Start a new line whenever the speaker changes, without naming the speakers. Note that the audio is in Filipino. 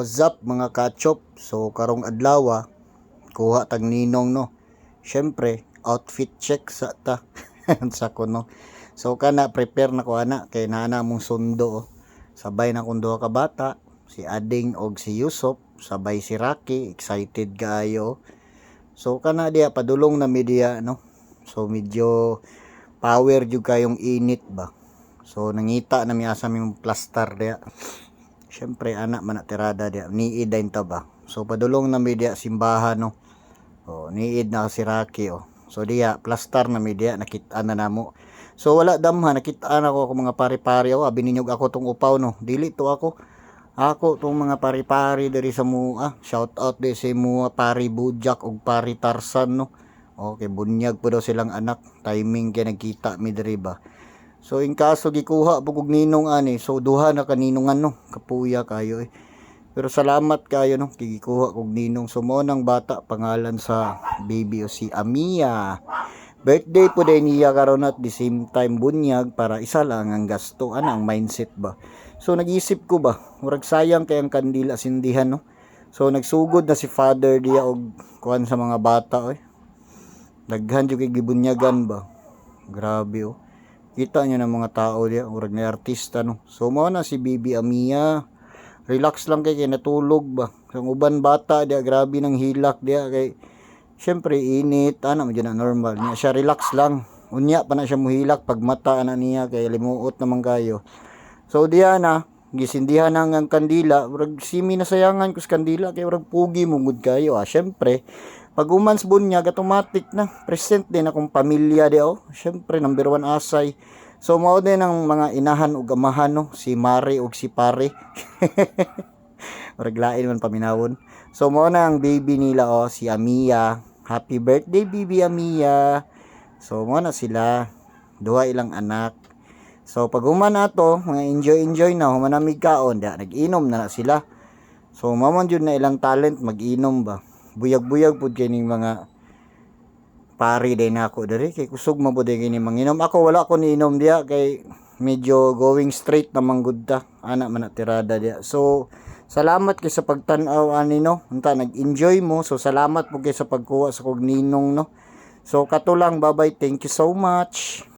What's up mga kachop? So karong adlaw kuha tag ninong no. Syempre outfit check sa ta sa kuno. So kana prepare na ko ana kay naana mong sundo oh. Sabay na kung duha ka bata, si Ading og si Yusop, sabay si Rocky, excited kaayo. So kana diya padulong na media no. So medyo power jud kayong init ba. So nangita na mi asa mi plaster diya. Syempre anak man tirada dia niid dayon ta ba. So padulong na media simbahan no. Oh, niid na si Rocky oh. So diya plaster na media nakita na namo. So wala damha nakita na ko mga pari-pari oh, bininyog ako tong upaw no. Dili to ako. Ako tong mga pari-pari diri sa mua. Shout out di sa mua pari Bujak ug pari Tarsan no. Okay, bunyag po daw silang anak. Timing kay nagkita mi diri ba. So in kaso gikuha pugog ninong ani, so duha na kaninongan no, kapuya kayo eh. Pero salamat kayo no, gikuha kog ninong. So mo nang bata pangalan sa baby o si Amia. Birthday po din niya karon at the same time bunyag para isa lang ang gasto ana ang mindset ba. So nag-isip ko ba, murag sayang kay ang kandila sindihan no. So nagsugod na si father diya og kuan sa mga bata eh. Daghan jud kay gibunyagan ba. Grabe oh. Kita nyo ng mga tao diya, urag na artista no. So mo na si Bibi Amia. Relax lang kay natulog ba. Ang uban bata diya, grabe ng hilak diya kay syempre init, ana mo na normal niya. Siya relax lang. Unya pa na siya muhilak pag mata na niya kay limuot naman kayo. So diya na gisindihan ang kandila, urag simi na sayangan kus kandila kay urag pugi mungud kayo syempre. Pag umans bunyag automatic na present din akong pamilya di oh. Syempre number 1 asay. So mao din ang mga inahan ug amahan no, si Mari ug si Pare. Reglain man paminawon. So mao na ang baby nila oh, si Amia. Happy birthday baby Amia. So mao na sila. Duha ilang anak. So pag human ato, mga enjoy na humanamig kaon, nag-inom na sila. So mao man jud na ilang talent mag-inom ba. Buyag-buyag pud kining mga pari day nako diri kay kusog man pud kini manginom. Ako wala ko niinom diya kay medyo going straight naman gud ta ana man tirada diya. So salamat kay sa pagtan-aw ani no, unta nag-enjoy mo. So salamat pud kay sa pagkuha sa kog ninong no. So kato lang, bye bye, thank you so much.